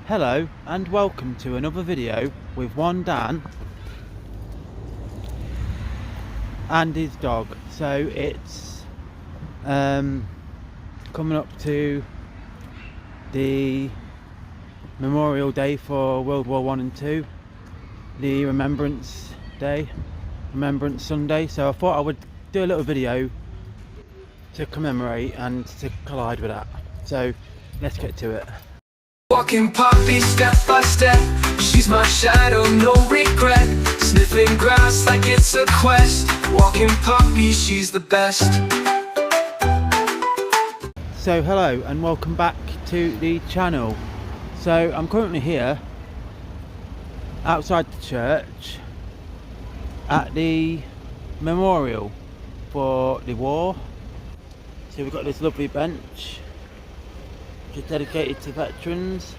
Hello and welcome to another video with one Dan and his dog. So it's coming up to the Memorial Day for World War I and II, the Remembrance Day, Remembrance Sunday. So I thought I would do a little video to commemorate and to collide with that. So let's get to it. Walking poppy step by step, she's my shadow, no regret. Sniffing grass like it's a quest. Walking poppy, she's the best. So hello and welcome back to the channel. So I'm currently here outside the church at the memorial for the war. So we've got this lovely bench which is dedicated to veterans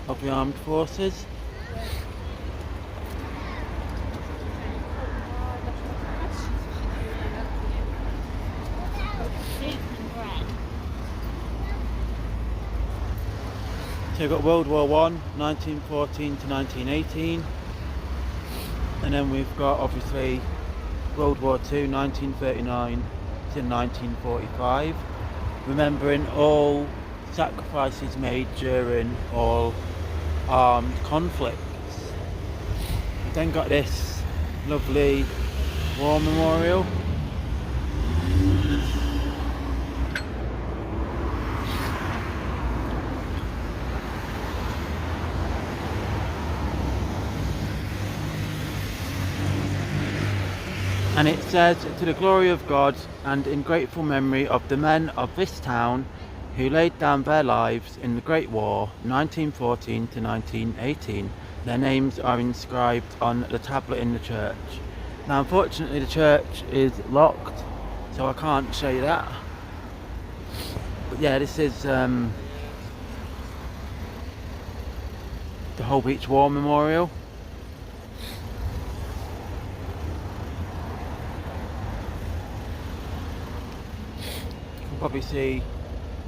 of the armed forces. So we've got World War I, 1914 to 1918, and then we've got obviously World War II, 1939 to 1945, remembering all sacrifices made during all armed conflicts. We've then got this lovely war memorial. And it says, "To the glory of God and in grateful memory of the men of this town who laid down their lives in the Great War, 1914 to 1918. Their names are inscribed on the tablet in the church." Now unfortunately the church is locked, so I can't show you that. But yeah, this is the Hull Beach War Memorial. Probably see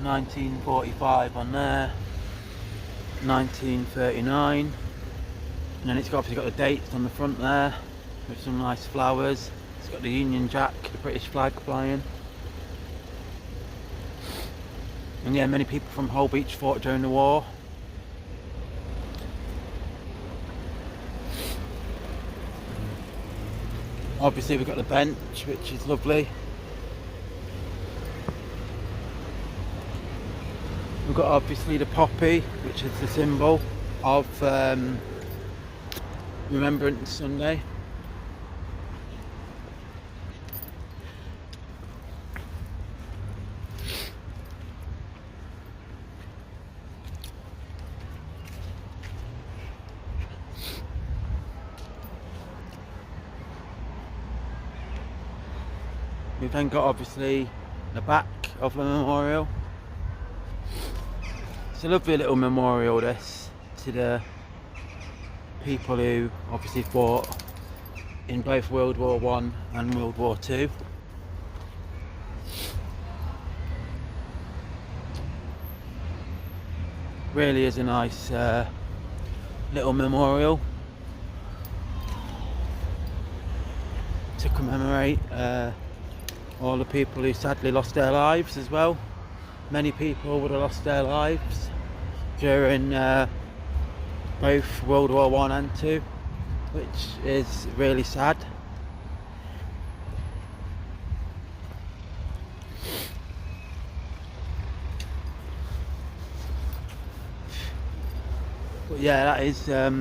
1945 on there, 1939, and then it's obviously got the dates on the front there with some nice flowers. It's got the Union Jack, the British flag flying, and yeah, many people from Hull Beach fought during the war. Obviously we've got the bench, which is lovely. We've got obviously the poppy, which is the symbol of Remembrance Sunday. We've then got obviously the back of the memorial. It's a lovely little memorial, this, to the people who obviously fought in both World War I and World War II. Really is a nice little memorial to commemorate all the people who sadly lost their lives as well. Many people would have lost their lives during both World War I and II, which is really sad. But yeah, that is the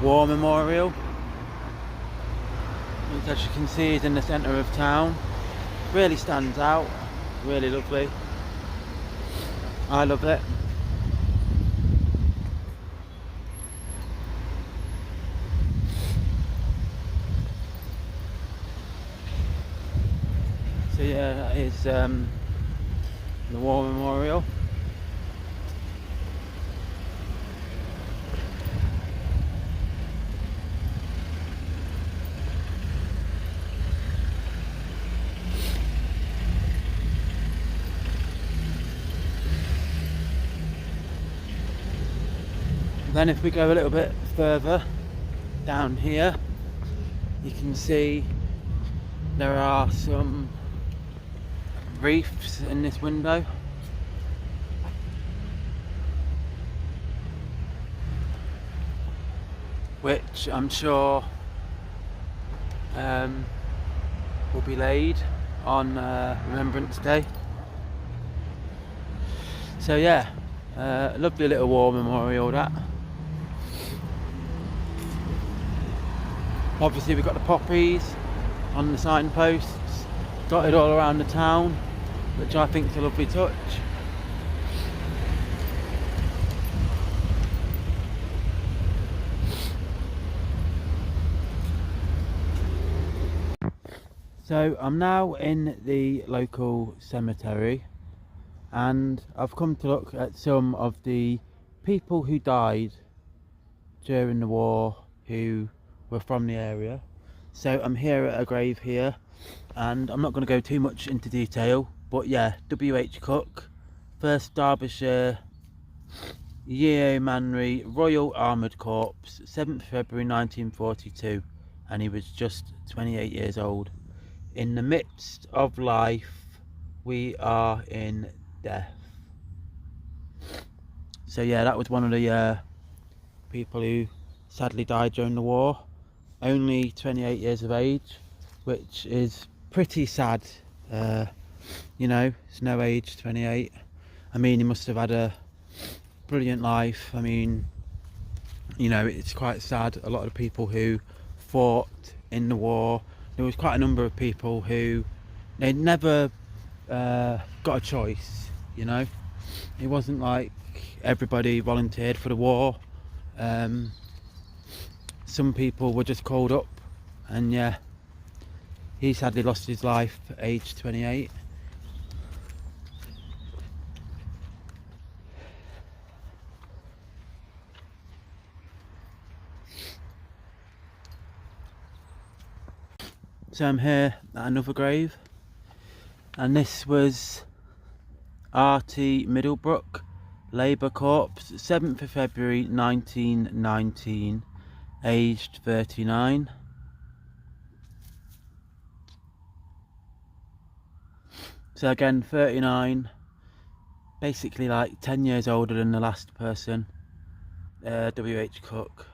war memorial, which, as you can see, is in the centre of town. Really stands out, really lovely. I love it. So yeah, that is the war memorial. Then if we go a little bit further down here, you can see there are some reefs in this window. Which I'm sure will be laid on Remembrance Day. So yeah, lovely little war memorial that. Obviously we've got the poppies on the signposts, dotted all around the town, which I think is a lovely touch. So I'm now in the local cemetery, and I've come to look at some of the people who died during the war who were from the area. So I'm here at a grave here, and I'm not going to go too much into detail, but yeah, W.H. Cook, 1st Derbyshire Yeomanry Royal Armoured Corps, 7th February 1942, and he was just 28 years old. In the midst of life, we are in death. So yeah, that was one of the people who sadly died during the war. Only 28 years of age, which is pretty sad. You know, it's no age, 28. I mean, he must have had a brilliant life. I mean, you know, it's quite sad. A lot of people who fought in the war, there was quite a number of people who they'd never got a choice, you know. It wasn't like everybody volunteered for the war. Some people were just called up, and yeah, he sadly lost his life at age 28. So I'm here at another grave, and this was R.T. Middlebrook, Labour Corps, 7th of February 1919, aged 39. So again, 39, basically like 10 years older than the last person, W.H. Cook.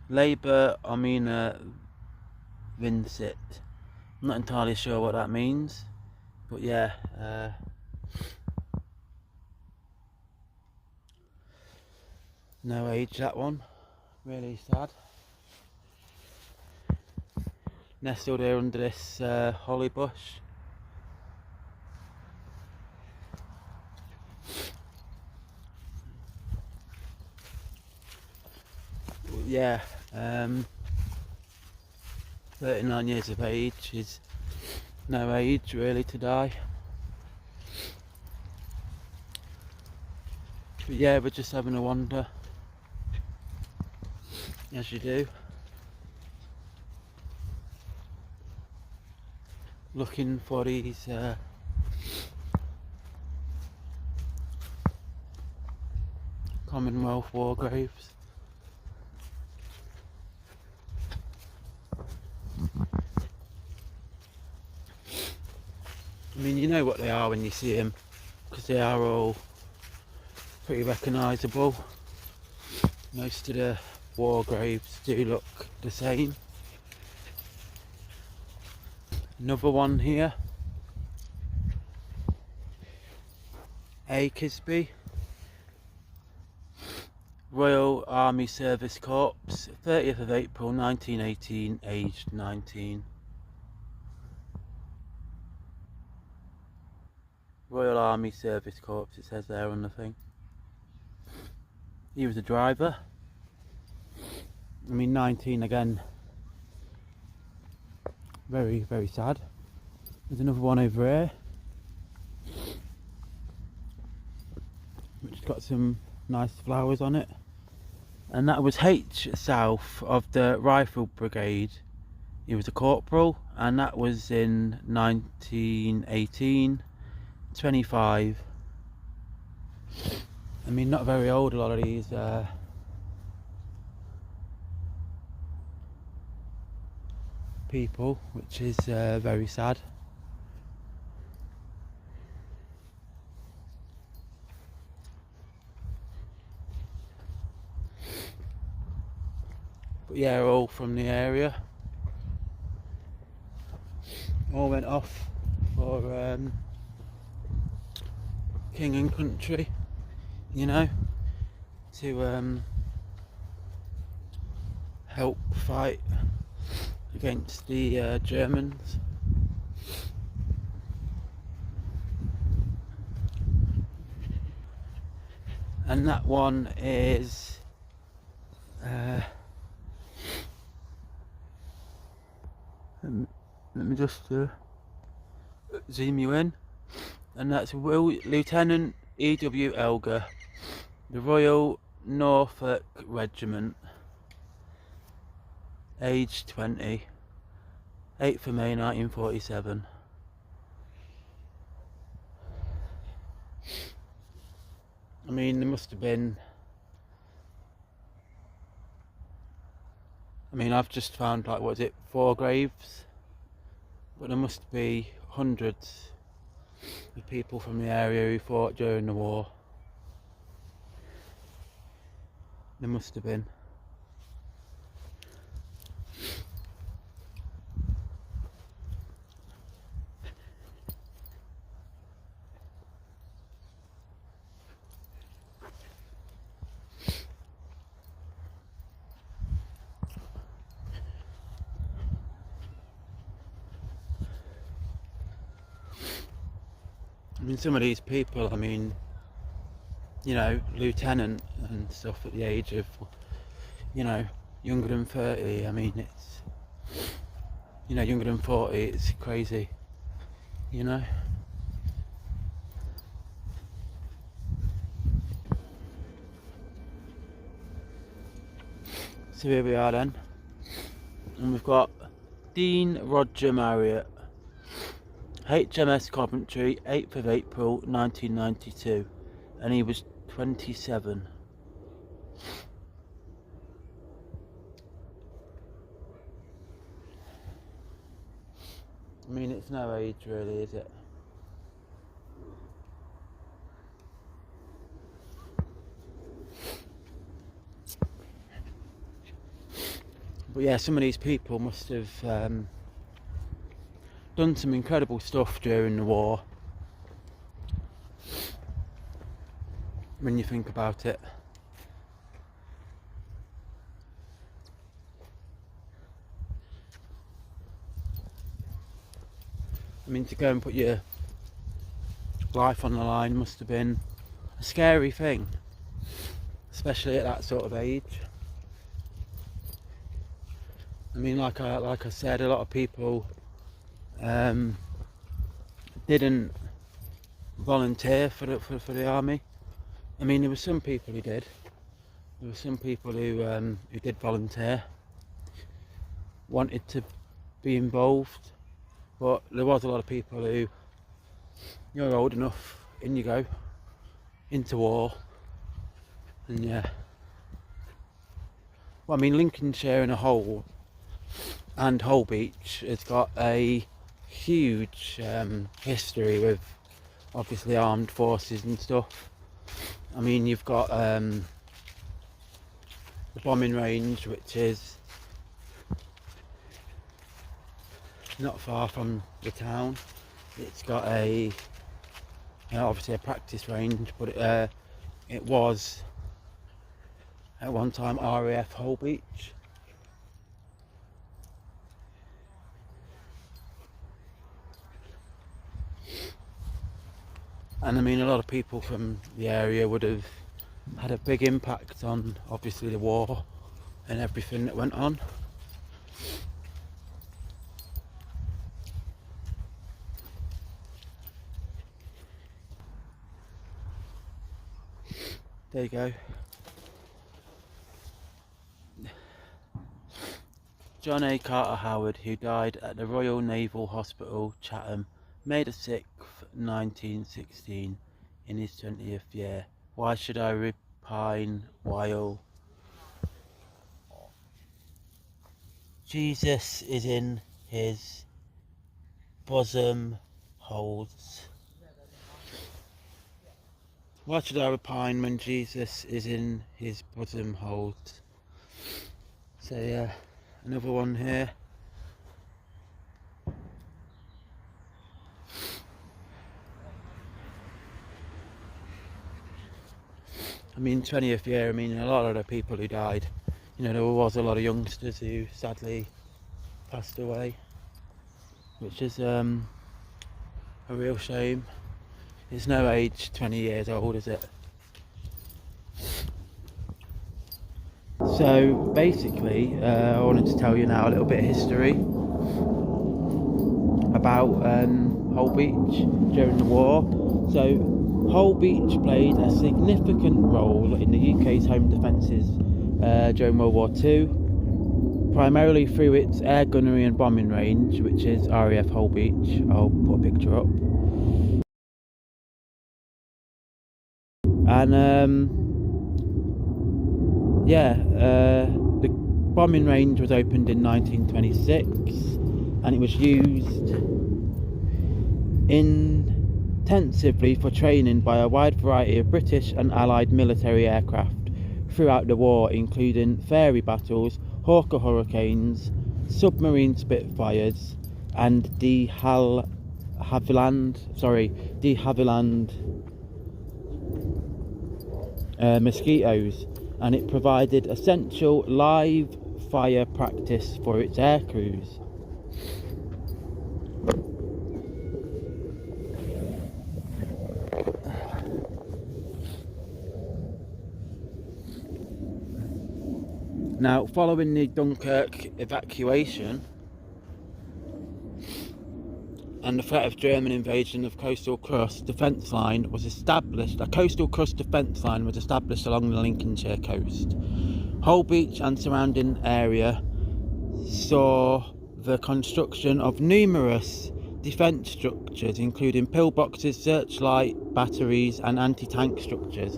Labour Omina Vincit. I'm not entirely sure what that means, but yeah. No age, that one. Really sad. Nestled here under this holly bush. Yeah, 39 years of age is no age really to die. But yeah, we're just having a wander, as you do, looking for these Commonwealth war graves. I mean, you know what they are when you see them, because they are all pretty recognisable. Most of the war graves do look the same. Another one here, A. Kisby, Royal Army Service Corps, 30th of April 1918, aged 19. Royal Army Service Corps, it says there on the thing. He was a driver. I mean, 19 again. Very, very sad. There's another one over here, which has got some nice flowers on it. And that was H. South of the Rifle Brigade. He was a corporal, and that was in 1918. 25. I mean, not very old, a lot of these people, which is very sad. But yeah, all from the area. All went off for king and country, you know, to help fight against the Germans. And that one is let me just zoom you in, and that's Lieutenant E.W. Elgar, the Royal Norfolk Regiment, age 20, 8th of May 1947. I mean, there must have been, I mean, I've just found, like, what is it, 4 graves, but there must be hundreds of people from the area who fought during the war. There must have been. I mean, some of these people, I mean, you know, lieutenant and stuff at the age of, you know, younger than 30, I mean, it's, you know, younger than 40, it's crazy, you know. So here we are then, and we've got Dean Roger Marriott, HMS Coventry, 8th of April 1992, and he was 27. I mean, it's no age really, is it? But yeah, some of these people must have done some incredible stuff during the war, when you think about it. I mean, to go and put your life on the line must have been a scary thing, especially at that sort of age. I mean, like I said, a lot of people didn't volunteer for the army. I mean, there were some people who did. There were some people who did volunteer, wanted to be involved, but there was a lot of people who, you're old enough, in you go, into war, and yeah. Well, I mean, Lincolnshire in a whole, and Holbeach, has got a huge history with, obviously, armed forces and stuff. I mean, you've got the bombing range, which is not far from the town. It's got a, you know, obviously a practice range, but it was at one time RAF Holbeach. And I mean, a lot of people from the area would have had a big impact on, obviously, the war and everything that went on. There you go. John A. Carter Howard, who died at the Royal Naval Hospital, Chatham, May the 6th, 1916, in his 20th year. Why should I repine while Jesus is in his bosom holds? Why should I repine when Jesus is in his bosom holds? So yeah, another one here. I mean, 20th year, I mean, a lot of the people who died, you know, there was a lot of youngsters who sadly passed away, which is a real shame. It's no age 20 years old, is it? So basically, I wanted to tell you now a little bit of history about Hull Beach during the war. So Hull Beach played a significant role in the UK's home defences during World War II, primarily through its air gunnery and bombing range, which is RAF Hull Beach. I'll put a picture up. And the bombing range was opened in 1926, and it was used intensively for training by a wide variety of British and Allied military aircraft throughout the war, including ferry battles, Hawker Hurricanes, submarine Spitfires, and de Havilland mosquitoes, and it provided essential live fire practice for its air crews. Now, following the Dunkirk evacuation and the threat of German invasion of coastal crust, defence line was established. A coastal crust defence line was established along the Lincolnshire coast. Hull Beach and surrounding area saw the construction of numerous defence structures, including pillboxes, searchlight batteries, and anti-tank structures.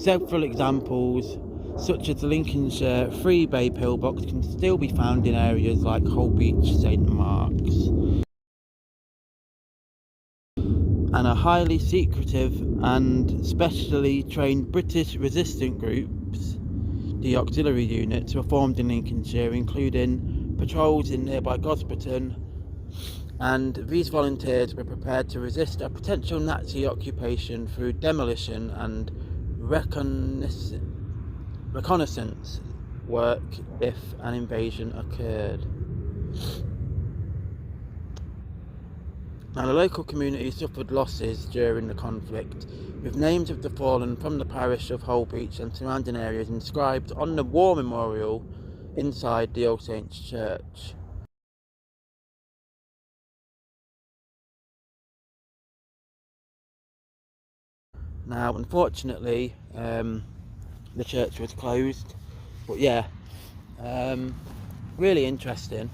Several examples, such as the Lincolnshire Three Bay pillbox, can still be found in areas like Hull Beach, St Mark's. And a highly secretive and specially trained British resistance groups, the auxiliary units, were formed in Lincolnshire, including patrols in nearby Gosberton, and these volunteers were prepared to resist a potential Nazi occupation through demolition and reconnaissance work if an invasion occurred. Now, the local community suffered losses during the conflict, with names of the fallen from the parish of Hull Beach and surrounding areas inscribed on the war memorial inside the All Saints Church. Now, unfortunately, the church was closed, but yeah, really interesting,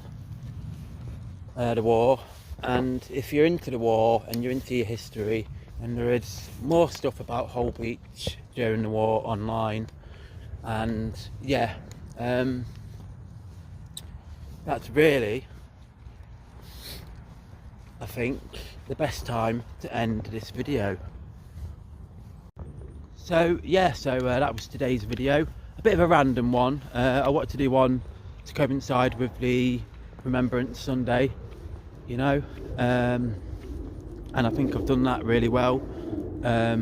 the war. And if you're into the war and you're into your history, and there is more stuff about Hull Beach during the war online, and yeah, that's really, I think, the best time to end this video. So yeah, that was today's video. A bit of a random one. I wanted to do one to coincide with the Remembrance Sunday, you know, and I think I've done that really well. I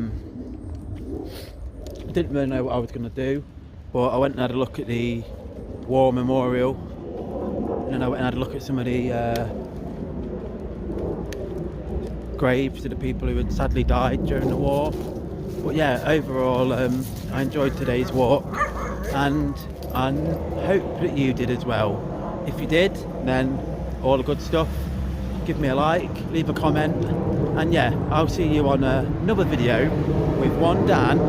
didn't really know what I was going to do, but I went and had a look at the war memorial, and then I went and had a look at some of the graves of the people who had sadly died during the war. But yeah, overall, I enjoyed today's walk, and I hope that you did as well. If you did, then all the good stuff. Give me a like, leave a comment, and yeah, I'll see you on another video with one Dan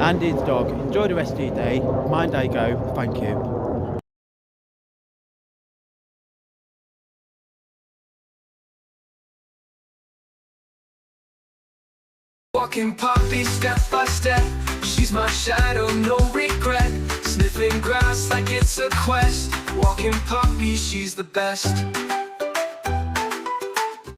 and his dog. Enjoy the rest of your day. Mind I go. Thank you. Walking puppy step by step, she's my shadow, no regret. Sniffing grass like it's a quest. Walking puppy, she's the best.